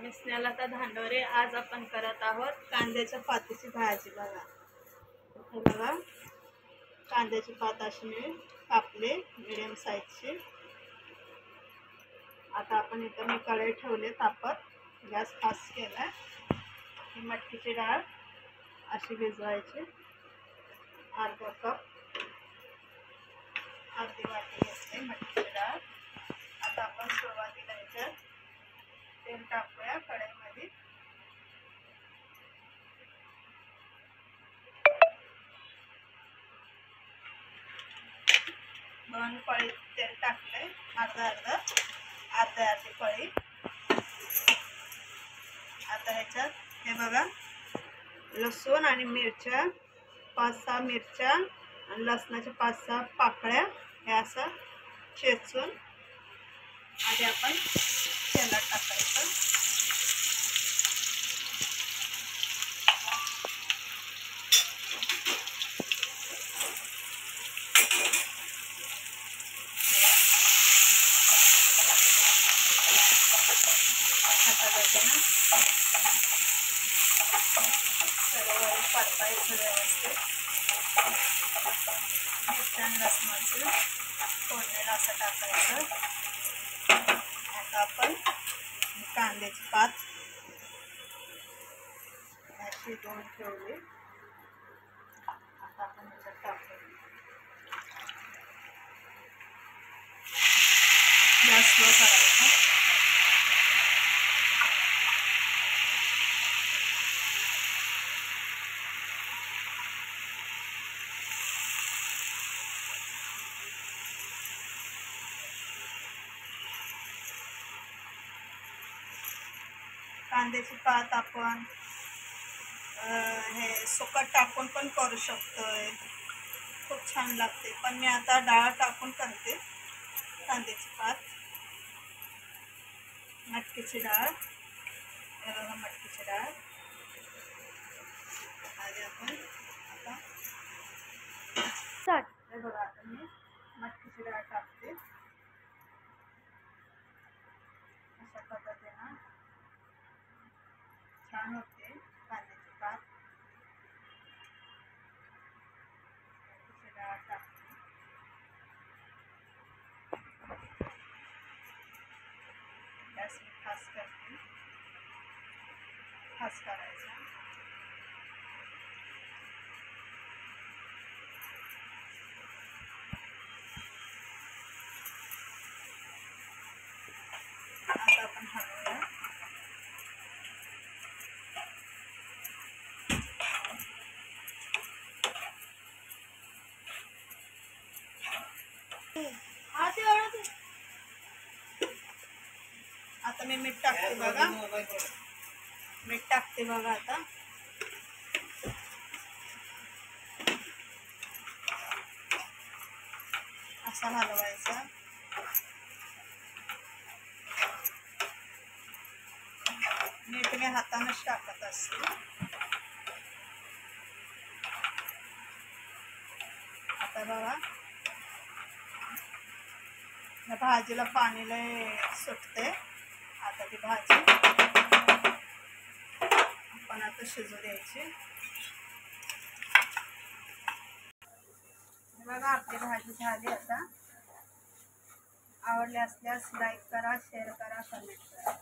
मी स्नेहलता धांडोरे। आज आपण करत आहोत कांद्याच्या पातीची भाजी। बघा हे बघा, कांद्याची पात अशी मी कापले मीडियम साईजची। आता आपण इथं मी कढई ठेवले तापत, गॅस फास्ट केला। ही मटकीची डाळ अशी भिजवायची, अर्धा कप, अर्धी वाटी घेतली मटकीची डाळ। आता आपण सुरुवातीला याच्यात तेल टाकूया कढईमध्ये। दोन पळी तेल टाकले, अर्धी पळी। आता ह्याच्यात हे बघा, लसूण आणि मिरच्या, 5-6 मिरच्या आणि लसणाच्या 5-6 पाकळ्या हे असं चेचून आधी आपण तेलात टाकायचं। सर्व परतायचं व्यवस्थित। मिरच्या आणि लसणाचं फोडणीला असं टाकायचं। आता आपण कांद्याची पात अशी धुवून ठेवली। आता आपण ह्याच्यात टाकू, गॅस स्लो करायचा। कांद्याची पात आपण हे सुकट टाकून पण करू शकतोय, खूप छान लागते। पण मी आता डाळ टाकून करते कांद्याची पात। मटकीची डाळ, हे बघा मटकीची डाळ आधी आपण आता हे बघा, आता मी मटकीची डाळ टाकते। अशा पद्धतीनं छान होते कांद्याची पात। मटकीची डाळ टाकते, गॅस मी फास्ट करते, फास्ट करायचा। आता आपण हलवूया। आता मी मीठ टाकते बघा, मीठ टाकते बघा। आता असा हलवायचा। मीठ मी हातानेच टाकत असते। आता बघा, या भाजीला पाणी लय सुटते। आता ती भाजी आपण आता शिजू द्यायची। बघा आपली भाजी झाली। आता आवडली असल्यास लाईक करा, शेअर करा, कमेंट करा।